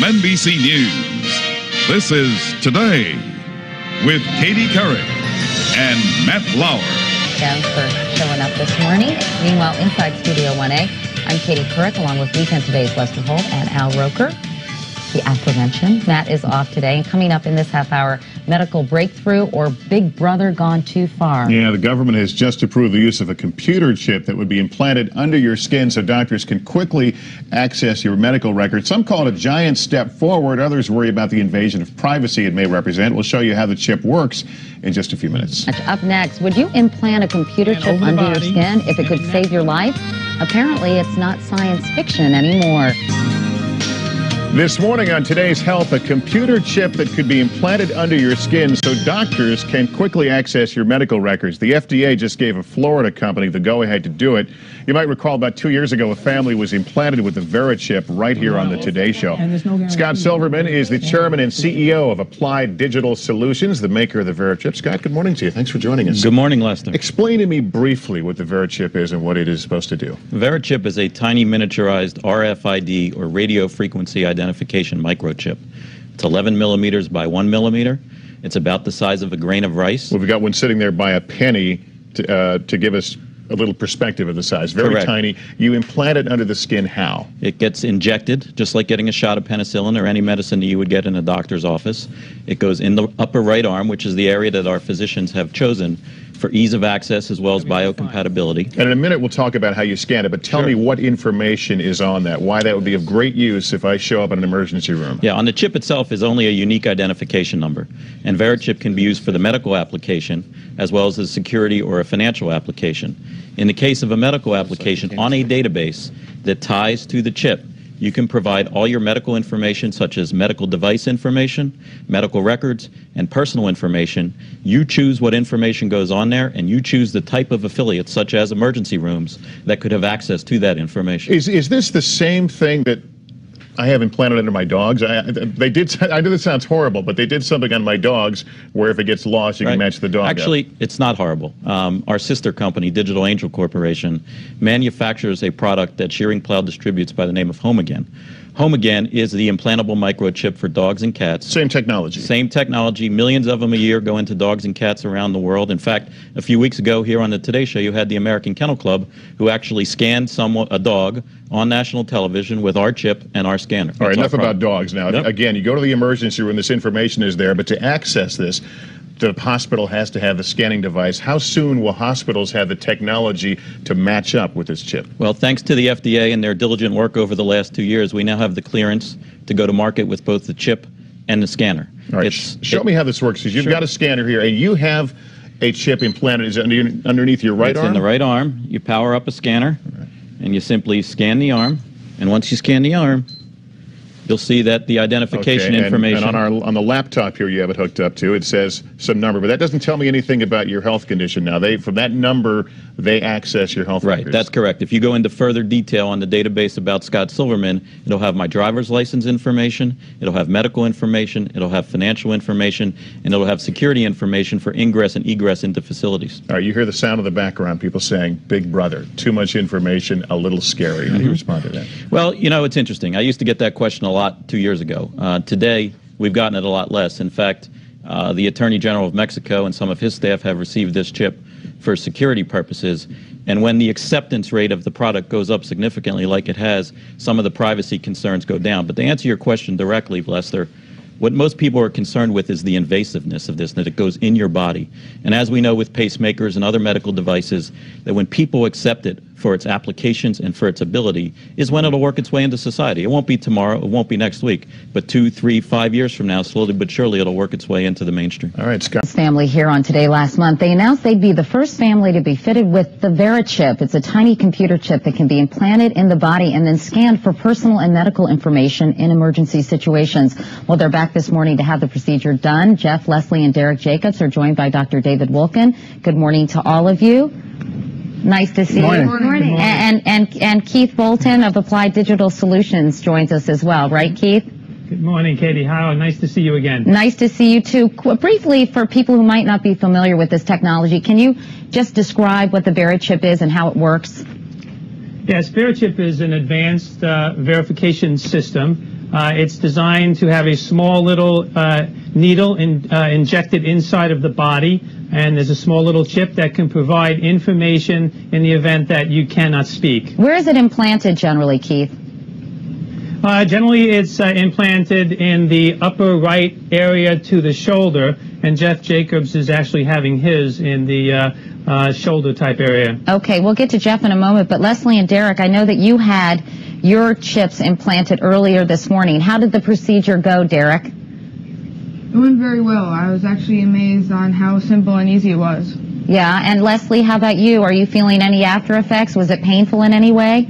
NBC News, this is Today with Katie Couric and Matt Lauer. Thanks for showing up this morning. Meanwhile, inside Studio 1A, I'm Katie Couric, along with Weekend Today's Lester Holt and Al Roker. The aforementioned Matt is off today, and coming up in this half hour, medical breakthrough or Big Brother gone too far. Yeah, the government has just approved the use of a computer chip that would be implanted under your skin so doctors can quickly access your medical records. Some call it a giant step forward. Others worry about the invasion of privacy it may represent. We'll show you how the chip works in just a few minutes. Up next, would you implant a computer chip under your skin if it could save your life? Apparently, it's not science fiction anymore. This morning on Today's Health, a computer chip that could be implanted under your skin so doctors can quickly access your medical records. The FDA just gave a Florida company the go-ahead to do it. You might recall about 2 years ago, a family was implanted with the Microchip right here on the Today Show. Scott Silverman is the chairman and CEO of Applied Digital Solutions, the maker of the Microchip. Scott, good morning to you. Thanks for joining us. Good morning, Lester. Explain to me briefly what the Microchip is and what it is supposed to do. The Microchip is a tiny miniaturized RFID or radio frequency identification microchip. It's 11 millimeters by 1 millimeter. It's about the size of a grain of rice. Well, we've got one sitting there by a penny to give us a little perspective of the size. Very Correct. Tiny. You implant it under the skin how? It gets injected, just like getting a shot of penicillin or any medicine that you would get in a doctor's office. It goes in the upper right arm, which is the area that our physicians have chosen for ease of access as well as biocompatibility. And in a minute we'll talk about how you scan it, but tell me what information is on that, why that would be of great use if I show up in an emergency room. Yeah, on the chip itself is only a unique identification number, and Microchip can be used for the medical application as well as a security or a financial application. In the case of a medical application, on a database that ties to the chip, you can provide all your medical information, such as medical device information, medical records, and personal information. You choose what information goes on there, and you choose the type of affiliates, such as emergency rooms, that could have access to that information. Is this the same thing that I have implanted under my dogs? I know this sounds horrible, but they did something on my dogs where if it gets lost, you can match the dog Actually, up. It's not horrible. Our sister company, Digital Angel Corporation, manufactures a product that Shearing Plow distributes by the name of Home Again. Home Again is the implantable microchip for dogs and cats. Same technology. Same technology. Millions of them a year go into dogs and cats around the world. In fact, a few weeks ago here on the Today Show, you had the American Kennel Club who actually scanned a dog on national television with our chip and our scanner. All right, enough about dogs now. Yep. Again, you go to the emergency room, this information is there, but to access this, the hospital has to have the scanning device. How soon will hospitals have the technology to match up with this chip? Well, thanks to the FDA and their diligent work over the last 2 years, we now have the clearance to go to market with both the chip and the scanner. All right, show me how this works, because you've got a scanner here, and you have a chip implanted. Is it underneath your right arm? It's in the right arm. You power up a scanner, and you simply scan the arm, and once you scan the arm, you'll see that the identification information. And on the laptop here you have it hooked up to, it says some number, but that doesn't tell me anything about your health condition now. From that number, they access your health records. Right, that's correct. If you go into further detail on the database about Scott Silverman, it'll have my driver's license information, it'll have medical information, it'll have financial information, and it'll have security information for ingress and egress into facilities. All right, you hear the sound of the background, people saying, Big Brother, too much information, a little scary. How do you respond to that? Well, you know, it's interesting. I used to get that question a lot 2 years ago. Today, we've gotten it a lot less. In fact, the Attorney General of Mexico and some of his staff have received this chip for security purposes. And when the acceptance rate of the product goes up significantly like it has, some of the privacy concerns go down. But to answer your question directly, Lester, what most people are concerned with is the invasiveness of this, that it goes in your body. And as we know with pacemakers and other medical devices, that when people accept it for its applications and for its ability is when it'll work its way into society. It won't be tomorrow, it won't be next week, but 2, 3, 5 years from now, slowly but surely, it'll work its way into the mainstream. All right, Scott. Family here on Today last month, they announced they'd be the first family to be fitted with the Microchip. It's a tiny computer chip that can be implanted in the body and then scanned for personal and medical information in emergency situations. Well, they're back this morning to have the procedure done. Jeff, Leslie, and Derek Jacobs are joined by Dr. David Wolkin. Good morning to all of you. Nice to see you. Good morning. And Keith Bolton of Applied Digital Solutions joins us as well, right, Keith? Good morning, Katie. How nice to see you again. Nice to see you too. Briefly, for people who might not be familiar with this technology, can you just describe what the Microchip is and how it works? Yes, Microchip is an advanced verification system It's designed to have a small little needle injected inside of the body, and there's a small little chip that can provide information in the event that you cannot speak. Where is it implanted generally, Keith? Generally, it's implanted in the upper right area to the shoulder, and Jeff Jacobs is actually having his in the shoulder type area. Okay, we'll get to Jeff in a moment, but Leslie and Derek, I know that you had your chips implanted earlier this morning. How did the procedure go, Derek? It went very well. I was actually amazed on how simple and easy it was. Yeah, and Leslie, how about you? Are you feeling any after effects? Was it painful in any way?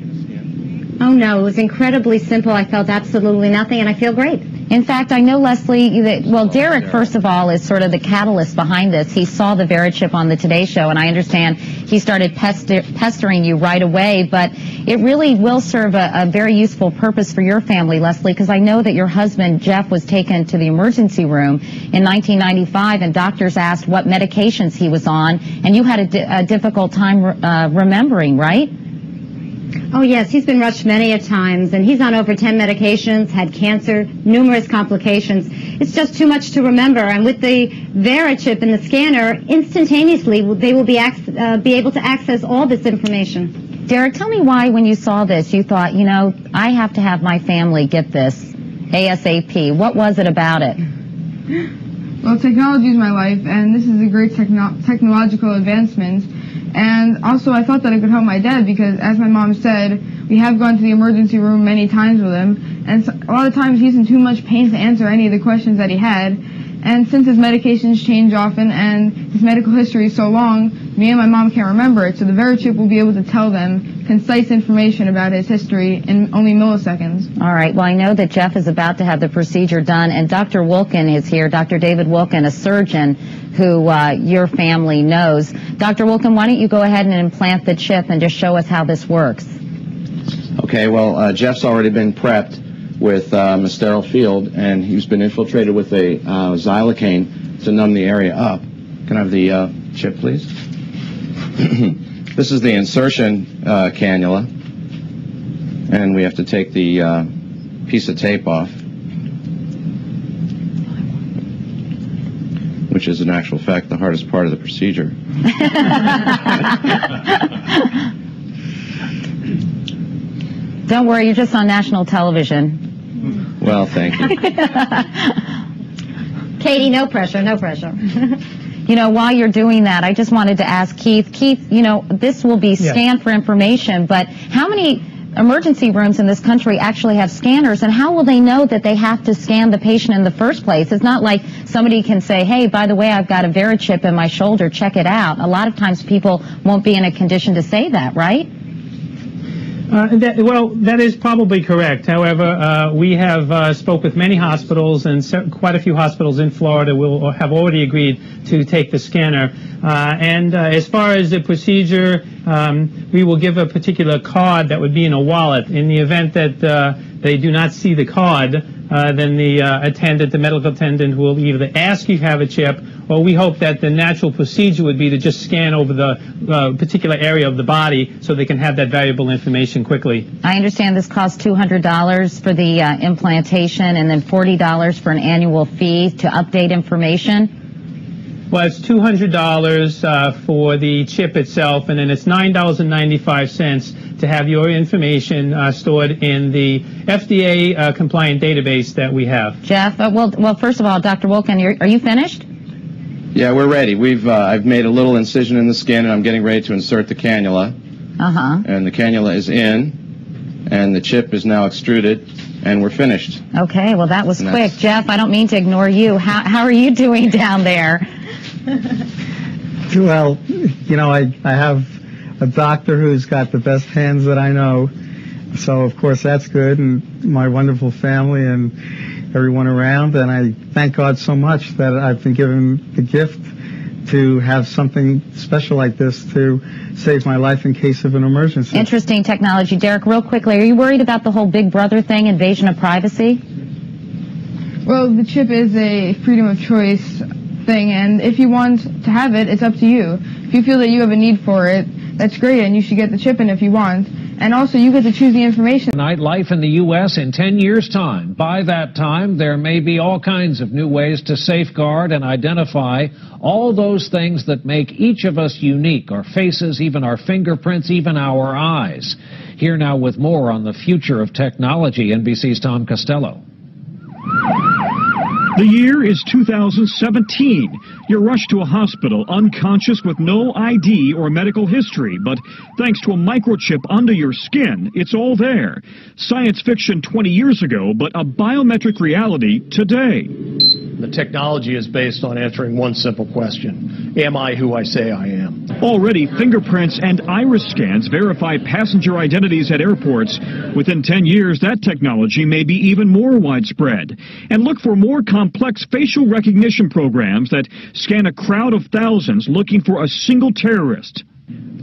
Oh, no, it was incredibly simple. I felt absolutely nothing, and I feel great. In fact, I know, Leslie, that, well, Derek, first of all, is sort of the catalyst behind this. He saw the VeriChip on the Today Show, and I understand he started pestering you right away, but it really will serve a very useful purpose for your family, Leslie, because I know that your husband, Jeff, was taken to the emergency room in 1995, and doctors asked what medications he was on, and you had a difficult time remembering, right? Oh, yes, he's been rushed many a times, and he's on over 10 medications, had cancer, numerous complications. It's just too much to remember, and with the VeriChip and the scanner, instantaneously they will be able to access all this information. Derek, tell me why, when you saw this, you thought, you know, I have to have my family get this ASAP. What was it about it? Well, technology is my life, and this is a great technological advancement. And also, I thought that it could help my dad because, as my mom said, we have gone to the emergency room many times with him, and a lot of times he's in too much pain to answer any of the questions that he had. And since his medications change often and his medical history is so long, me and my mom can't remember it, so the VeriChip will be able to tell them concise information about his history in only milliseconds. All right. Well, I know that Jeff is about to have the procedure done, and Dr. Wilkin is here, Dr. David Wilkin, a surgeon who your family knows. Dr. Wilkin, why don't you go ahead and implant the chip and just show us how this works? Okay, well, Jeff's already been prepped with a sterile field, and he's been infiltrated with a xylocaine to numb the area up. Can I have the chip, please? This is the insertion cannula, and we have to take the piece of tape off, which is in actual fact the hardest part of the procedure. Don't worry, you're just on national television. Well, thank you. Katie, no pressure, no pressure. You know, while you're doing that, I just wanted to ask Keith. Keith, you know, this will be scanned for information, but how many emergency rooms in this country actually have scanners, and how will they know that they have to scan the patient in the first place? It's not like somebody can say, hey, by the way, I've got a VeriChip in my shoulder, check it out. A lot of times people won't be in a condition to say that, right? That is probably correct. However, we have spoke with many hospitals, and quite a few hospitals in Florida will have already agreed to take the scanner. And as far as the procedure, we will give a particular card that would be in a wallet. In the event that they do not see the card, then the medical attendant will either ask you to have a chip, or we hope that the natural procedure would be to just scan over the particular area of the body so they can have that valuable information quickly. I understand this costs $200 for the implantation and then $40 for an annual fee to update information. Well, it's $200 for the chip itself, and then it's $9.95 to have your information stored in the FDA compliant database that we have. Jeff, well, first of all, Dr. Wilkin, are you finished? Yeah, we're ready. I've made a little incision in the skin, and I'm getting ready to insert the cannula. And the cannula is in, and the chip is now extruded, and we're finished. Okay, well, that was quick. Jeff, I don't mean to ignore you. How are you doing down there? Well, you know, I have a doctor who's got the best hands that I know, so of course that's good, and my wonderful family and everyone around, and I thank God so much that I've been given the gift to have something special like this to save my life in case of an emergency. Interesting technology. Derek, real quickly, are you worried about the whole Big Brother thing, invasion of privacy? Well, the chip is a freedom of choice thing, and if you want to have it, it's up to you. If you feel that you have a need for it, that's great, and you should get the chip in if you want. And also, you get to choose the information. Nightlife in the U.S. in 10 years' time. By that time, there may be all kinds of new ways to safeguard and identify all those things that make each of us unique, our faces, even our fingerprints, even our eyes. Here now with more on the future of technology, NBC's Tom Costello. The year is 2017. You're rushed to a hospital unconscious with no ID or medical history, but thanks to a microchip under your skin, it's all there. Science fiction 20 years ago, but a biometric reality today. The technology is based on answering one simple question: am I who I say I am? Already, fingerprints and iris scans verify passenger identities at airports. Within 10 years, that technology may be even more widespread. And look for more complex facial recognition programs that scan a crowd of thousands looking for a single terrorist.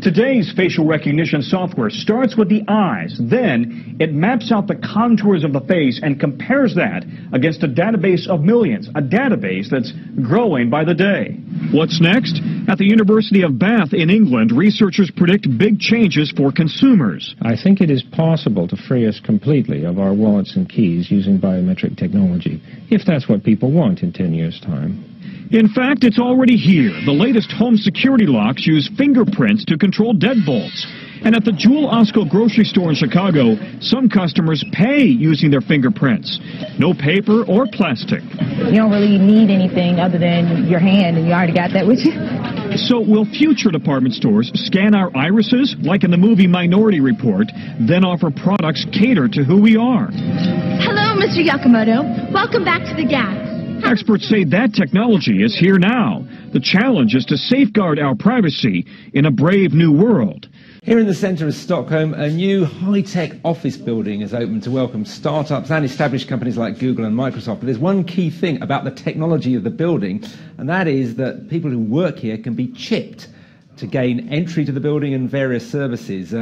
Today's facial recognition software starts with the eyes. Then it maps out the contours of the face and compares that against a database of millions, a database that's growing by the day. What's next? At the University of Bath in England, researchers predict big changes for consumers. I think it is possible to free us completely of our wallets and keys using biometric technology, if that's what people want in 10 years' time. In fact, it's already here. The latest home security locks use fingerprints to control deadbolts. And at the Jewel Osco grocery store in Chicago, some customers pay using their fingerprints. No paper or plastic. You don't really need anything other than your hand, and you already got that with you. So will future department stores scan our irises, like in the movie Minority Report, then offer products catered to who we are? Hello, Mr. Yakamoto. Welcome back to the Gap. Experts say that technology is here now. The challenge is to safeguard our privacy in a brave new world. Here in the centre of Stockholm, a new high-tech office building is open to welcome startups and established companies like Google and Microsoft. But there's one key thing about the technology of the building, and that is that people who work here can be chipped to gain entry to the building and various services.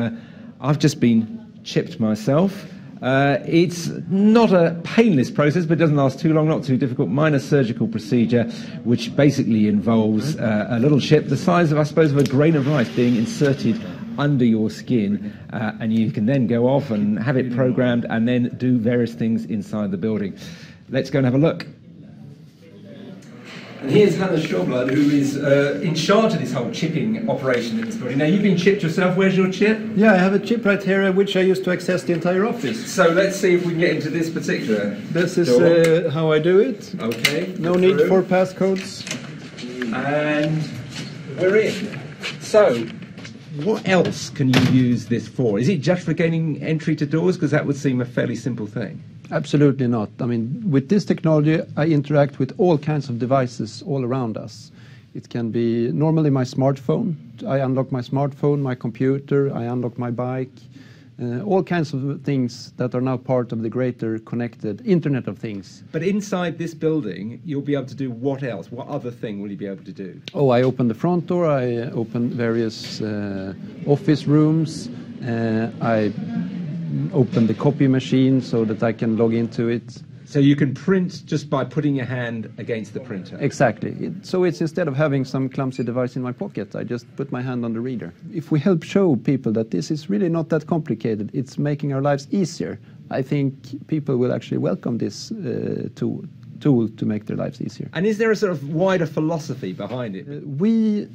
I've just been chipped myself. It's not a painless process, but it doesn't last too long, not too difficult. Minor surgical procedure, which basically involves a little chip the size of, I suppose, of a grain of rice being inserted under your skin, and you can then go off and have it programmed and then do various things inside the building. Let's go and have a look. And here's Hannah Schoblood, who is in charge of this whole chipping operation in this building. Now, you've been chipped yourself. Where's your chip? Yeah, I have a chip right here, which I use to access the entire office. So let's see if we can get into this particular This is how I do it. Okay. No need for passcodes. And we're in. So, what else can you use this for? Is it just for gaining entry to doors? Because that would seem a fairly simple thing. Absolutely not. I mean, with this technology, I interact with all kinds of devices all around us. It can be normally my smartphone. I unlock my smartphone, my computer, I unlock my bike, all kinds of things that are now part of the greater connected Internet of Things. But inside this building, you'll be able to do what else? What other thing will you be able to do? Oh, I open the front door, I open various office rooms, I open the copy machine so that I can log into it. So you can print just by putting your hand against the printer? Exactly. So it's instead of having some clumsy device in my pocket, I just put my hand on the reader. If we help show people that this is really not that complicated, it's making our lives easier, I think people will actually welcome this tool to make their lives easier. And is there a sort of wider philosophy behind it? We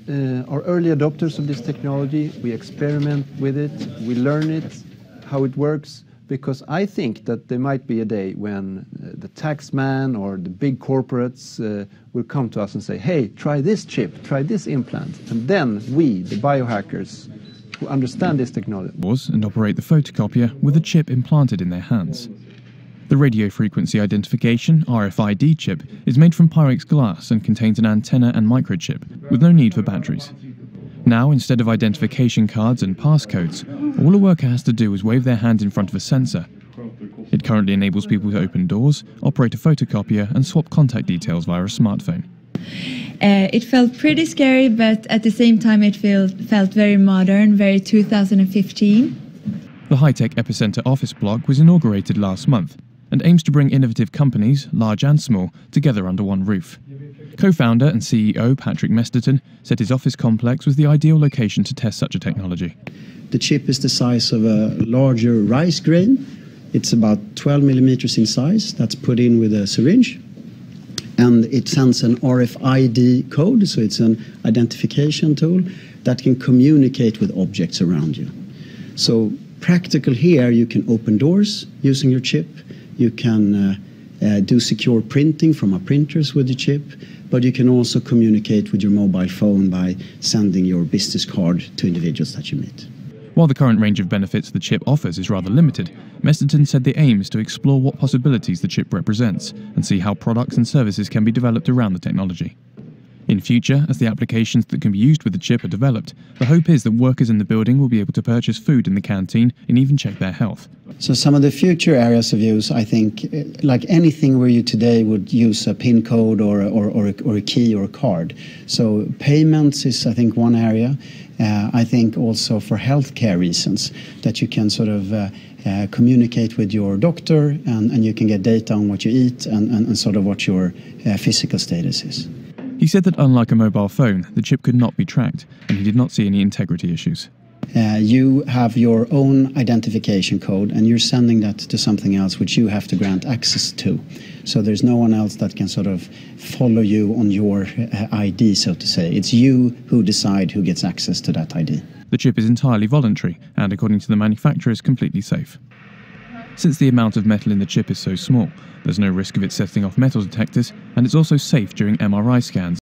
are early adopters of this technology. We experiment with it. We learn it, how it works, because I think that there might be a day when the tax man or the big corporates will come to us and say, hey, try this chip, try this implant. And then we, the biohackers, who understand this technology, and operate the photocopier with a chip implanted in their hands. The radio frequency identification RFID chip is made from Pyrex glass and contains an antenna and microchip with no need for batteries. Now, instead of identification cards and passcodes, all a worker has to do is wave their hand in front of a sensor. It currently enables people to open doors, operate a photocopier, and swap contact details via a smartphone. It felt pretty scary, but at the same time it felt very modern, very 2015. The high-tech Epicenter office block was inaugurated last month and aims to bring innovative companies, large and small, together under one roof. Co-founder and CEO Patrick Mesterton said his office complex was the ideal location to test such a technology. The chip is the size of a larger rice grain. It's about 12 millimeters in size. That's put in with a syringe. And it sends an RFID code, so it's an identification tool that can communicate with objects around you. So practical here, you can open doors using your chip. You can do secure printing from our printers with the chip, but you can also communicate with your mobile phone by sending your business card to individuals that you meet. While the current range of benefits the chip offers is rather limited, Mesterton said the aim is to explore what possibilities the chip represents and see how products and services can be developed around the technology. In future, as the applications that can be used with the chip are developed, the hope is that workers in the building will be able to purchase food in the canteen and even check their health. So some of the future areas of use, I think, like anything where you today would use a PIN code or a key or a card. So payments is, I think, one area. I think also for healthcare reasons, that you can sort of communicate with your doctor and you can get data on what you eat and sort of what your physical status is. He said that unlike a mobile phone, the chip could not be tracked, and he did not see any integrity issues. You have your own identification code, and you're sending that to something else which you have to grant access to. So there's no one else that can sort of follow you on your ID, so to say. It's you who decide who gets access to that ID. The chip is entirely voluntary, and according to the manufacturer, is completely safe. Since the amount of metal in the chip is so small, there's no risk of it setting off metal detectors, and it's also safe during MRI scans.